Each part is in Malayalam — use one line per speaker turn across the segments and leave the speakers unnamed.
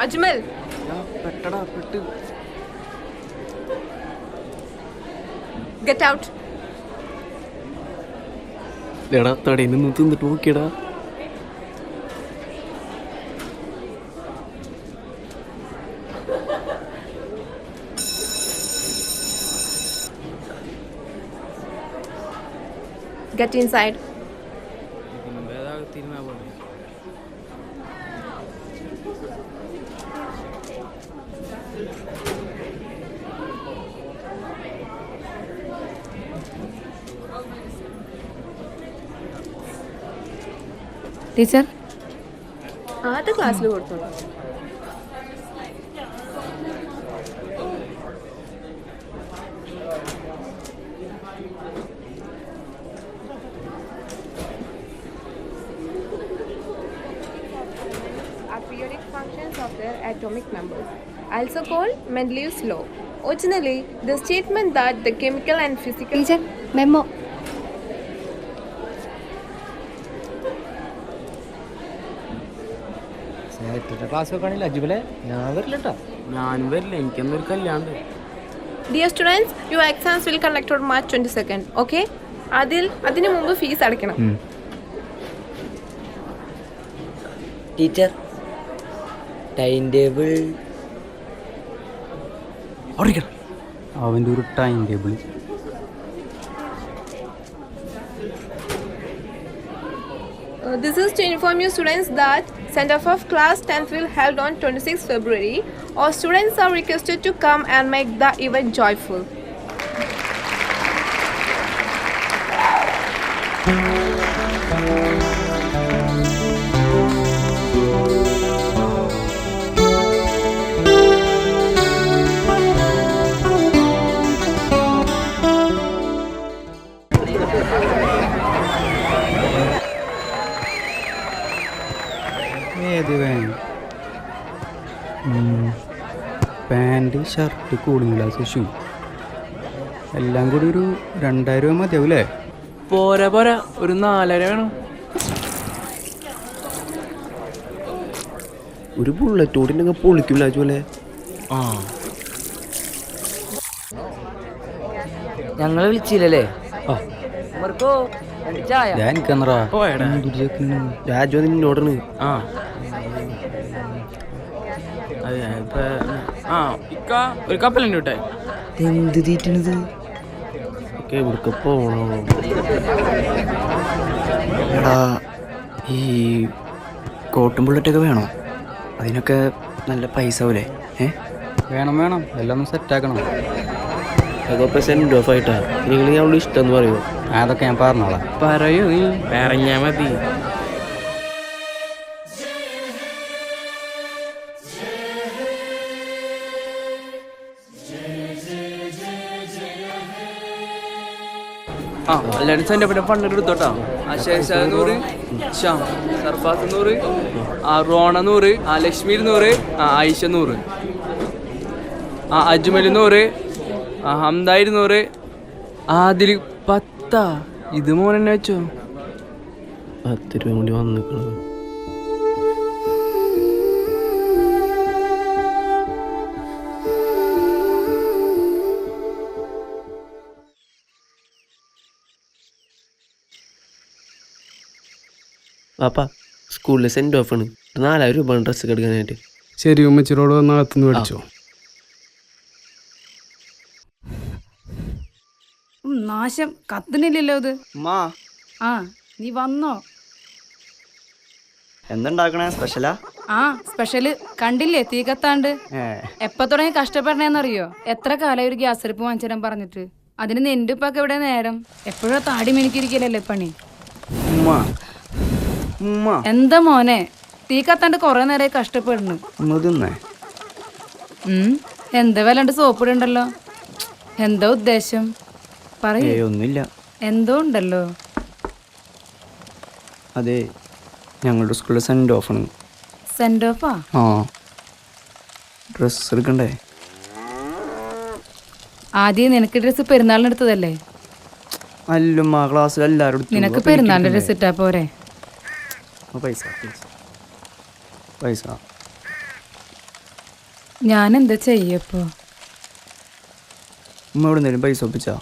Ajmal get out.
എടാ തടയിൽ നിന്ന് തിന്നിട്ട് നോക്കിയടാ.
Get inside.
ടീച്ചർ
ആദ്യ ക്ലാസ്സിൽ കൊടുത്തോളൂ. Periodic functions of their atomic numbers, also called Mendeleev's law. Originally, the statement that the chemical and physical
teacher memo.
Class വെക്കാണില്ല അജുബലെ, ഞാൻ വരില്ല കേട്ടോ.
ഞാനും വരില്ല, എനിക്കൊന്നൊരു കല്യാണം.
Dear students, your exams will conduct on March 22nd. Okay? അതിന് മുമ്പ് ഫീസ് അടയ്ക്കണം.
Teacher time table.
അവൻ്റെ ഒരു time table.
This is to inform you students that send-off of class 10th will held on 26 February. All students are requested to come and make the event joyful.
ഏത് വേണം? Pant, shirt, cooling glass, shoe എല്ലാം കൂടി ഒരു 2000 രൂപ മതിയാവൂലേ?
പോരാ ഒരു 4000 വേണം.
ഒരു ബുള്ളറ്റ് ഓടിനൊക്കെ പൊളിക്കില്ല പോലെ.
ഞങ്ങളെ വിളിച്ചില്ലല്ലേ?
രാജു നിന്നോടാണ്.
ഒരു കപ്പലുണ്ട് വിട്ടെ.
എന്ത് തീറ്റണത്?
എവിടൊക്കെ പോണോ? എടാ ഈ കോട്ടും ബുള്ളറ്റൊക്കെ വേണോ? അതിനൊക്കെ നല്ല പൈസ പോലെ.
വേണം എല്ലാം ഒന്ന് സെറ്റാക്കണം.
അതൊക്കെ സെൻഡ് ഓഫ് ആയിട്ടാ. നിങ്ങൾ ഞങ്ങളുടെ ഇഷ്ടം എന്ന് പറയുമോ?
അതൊക്കെ ഞാൻ പറഞ്ഞോളാം.
പറയൂ, നീ പറഞ്ഞാ മതി. എല്ലാവരും സെൻ്റെ പിന്നെ പണ്ടിട്ട് എടുത്തോട്ടാ. അശേഷ 100, ഷാം സർഫാസ് 100, റോണ 100, ലക്ഷ്മി 100, ആയിഷ 100, അജ്മൽ 100, ഹംദ 200, ആദിൽ 10. ഇത് മോനെന്നെ വെച്ചോ?
10 രൂപ കൂടി വന്നിക്കണത്. പാപ്പാ സ്കൂളിൽ സെൻഡ് ഓഫ് ആണ്. 4000 രൂപ ഡ്രസ്സ് എടുക്കാനായിട്ട്.
ശരി, ഉമ്മച്ചിരോട് വന്ന് അകത്തുനിന്ന് മേടിച്ചോ.
നാശം കത്തുന്നില്ലല്ലോ ഇത്. ആ നീ വന്നോ?
എന്തുണ്ടാക്കണേ? സ്പെഷ്യലാ?
സ്പെഷ്യല് കണ്ടില്ലേ? തീ കത്താണ്ട്. എപ്പ തുടങ്ങി കഷ്ടപ്പെടണേന്നറിയോ? എത്ര കാലം ഒരു ഗ്യാസ് അടുപ്പ് വാങ്ങിച്ചിടാൻ പറഞ്ഞിട്ട്. അതിന് നിന്റെ ഉപ്പൊക്കെ എവിടെ നേരം? എപ്പോഴും താടി മിനിക്കിരിക്കലല്ലേ പണി. എന്താ മോനെ, തീ കത്താണ്ട് കൊറേ നേരമായി കഷ്ടപ്പെടുന്നു. എന്താ വല്ലാണ്ട് സോപ്പിടുണ്ടല്ലോ? എന്താ ഉദ്ദേശം? പറയൂ.
ഒന്നുമില്ല.
എന്തോ ഉണ്ടല്ലോ.
അതെ, ഞങ്ങളുടെ സ്കൂളിൽ സെൻഡ് ഓഫ് ആണ്.
സെൻഡ് ഓഫാ?
ഡ്രസ്സ് എടുക്കണ്ടേ?
ആദ്യം നിനക്ക് ഡ്രസ്സ് പെരുന്നാളിനെടുത്തതല്ലേ?
അല്ലുമ്മ ക്ലാസ്സിൽ എല്ലാവരും
നിനക്ക് പെരുന്നാളിന്റെ ഡ്രസ് ഇട്ടാ പോരെ?
പൈസ പൈസ
ഞാൻ എന്താ ചെയ്യപ്പോ?
ഉമ്മ എവിടെ നിന്നേലും പൈസ ഒപ്പിച്ചാ?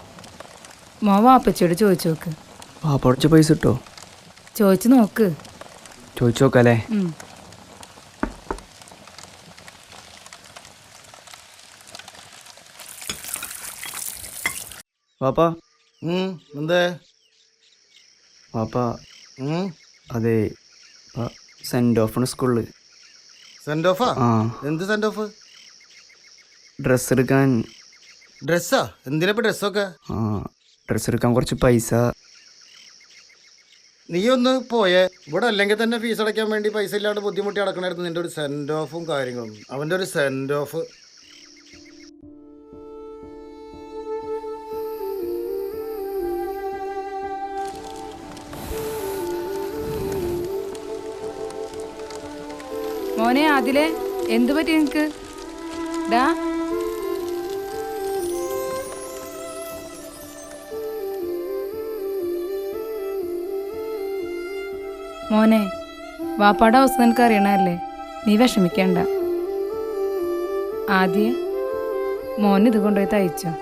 മോ വാപ്പച്ചിയോട് ചോദിച്ചു നോക്ക്.
പാപ്പടച്ച പൈസ ഇട്ടോ?
ചോദിച്ചു നോക്ക്.
ചോദിച്ചു നോക്കാല്ലേ? പാപ്പാ
എന്തേ
പാപ്പാ അതെ സെൻഡ് ഓഫാണ് സ്കൂളിൽ.
സെൻഡ് ഓഫാ?
ആ
എന്ത് സെൻഡ് ഓഫ്?
ഡ്രസ്സ് എടുക്കാൻ.
ഡ്രസ്സാ? എന്തിനാ ഡ്രസ്സൊക്കെ?
ആ ഡ്രസ്സ് എടുക്കാൻ കുറച്ച് പൈസ.
നീ ഒന്ന് പോയേ. ഇവിടെ അല്ലെങ്കിൽ തന്നെ ഫീസ് അടയ്ക്കാൻ വേണ്ടി പൈസ ഇല്ലാണ്ട് ബുദ്ധിമുട്ടി അടക്കണായിരുന്നു. നിന്റെ ഒരു സെൻഡ് ഓഫും കാര്യങ്ങളും. അവൻ്റെ ഒരു സെൻഡ് ഓഫ്.
മോനെ ആദിലെ, എന്തു പറ്റി നിനക്ക്? ഡാ മോനെ, വാപ്പാടെ അവസ്ഥ നിനക്ക് അറിയണല്ലേ, നീ വിഷമിക്കണ്ട. ആദ്യം മോൻ ഇത് കൊണ്ടുപോയി തയ്ച്ചോ.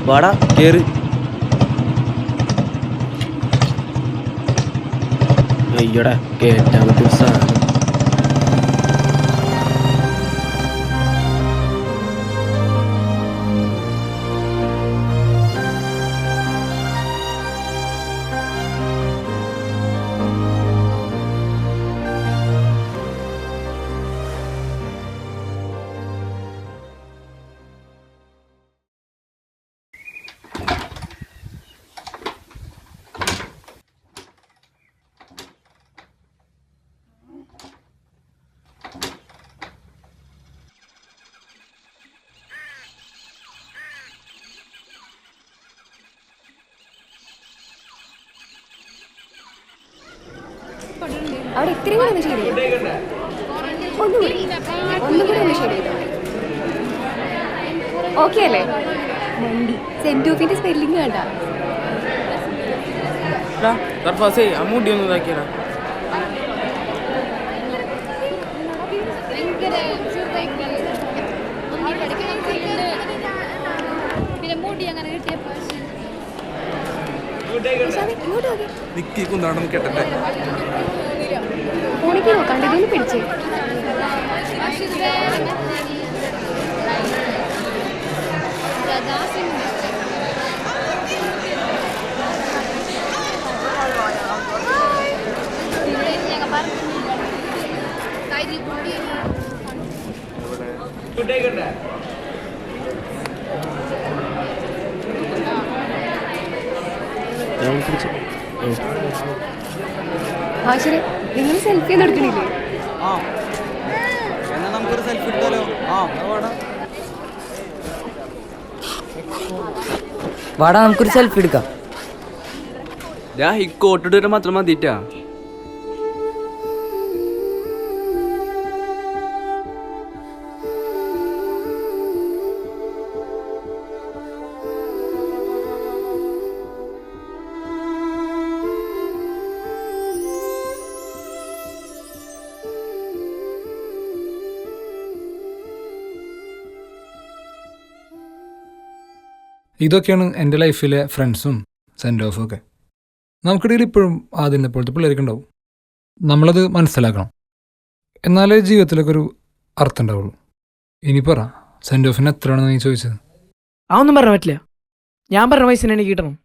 വാടാ കേറ്. അയ്യടാ കേറ്റാൻ പറ്റിയ സാധനം.
അവിടെ ഇത്രയും കൂടെ ഒന്ന് ശരി ഒന്നുകൂടി ഒന്ന് ശരി ഓക്കെ അല്ലേ? മണ്ടി സെന്റ് ഓഫിന്റെ സ്പെല്ലിംഗ് വേണ്ട.
മുടി ഒന്നും ഇതാക്കിയടാ.
ഫോണിക്ക് നോക്കാണ്ട് ഇതൊന്ന് പിടിച്ചേ. ആ ശരി, നിങ്ങൾ സെൽഫി ഒന്നും എടുക്കണില്ലേ?
എന്നാ നമുക്കൊരു സെൽഫി എടുത്താലോ?
വാടാ നമുക്കൊരു സെൽഫി എടുക്കാം.
ഈ കോട്ടിട്ട് മാത്രം മതിട്ടാ.
ഇതൊക്കെയാണ് എൻ്റെ ലൈഫിലെ ഫ്രണ്ട്സും സെൻഡ് ഓഫ് ഒക്കെ. നമുക്കിടയിൽ ഇപ്പോഴും ആദ്യം പോലത്തെ പിള്ളേർക്ക് ഉണ്ടാവും. നമ്മളത് മനസ്സിലാക്കണം. എന്നാലേ ജീവിതത്തിലൊക്കെ ഒരു അർത്ഥം ഉണ്ടാവുള്ളൂ. ഇനി പറ, സെൻഡ് ഓഫിന് എത്രയാണെന്ന് നീ ചോദിച്ചത്?
അതൊന്നും പറയാൻ പറ്റില്ല. ഞാൻ പറഞ്ഞ പൈസ എനിക്ക് കിട്ടണം.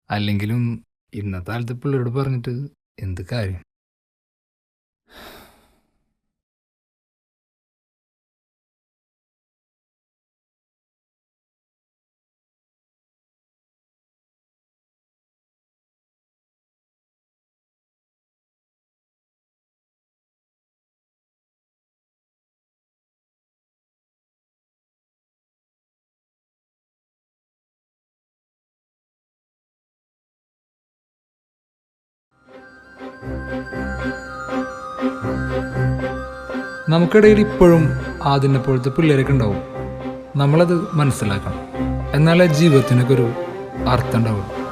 അല്ലെങ്കിലും ഇന്നത്തെ കാലത്ത് പിള്ളേരോട് പറഞ്ഞിട്ട് എന്ത് കാര്യം? നമുക്കിടയിൽ ഇപ്പോഴും ആദ്യം പോലത്തെ പിള്ളേരൊക്കെ ഉണ്ടാവും. നമ്മളത് മനസ്സിലാക്കണം. എന്നാലേ ജീവിതത്തിനൊക്കെ ഒരു അർത്ഥം ഉണ്ടാവുള്ളൂ.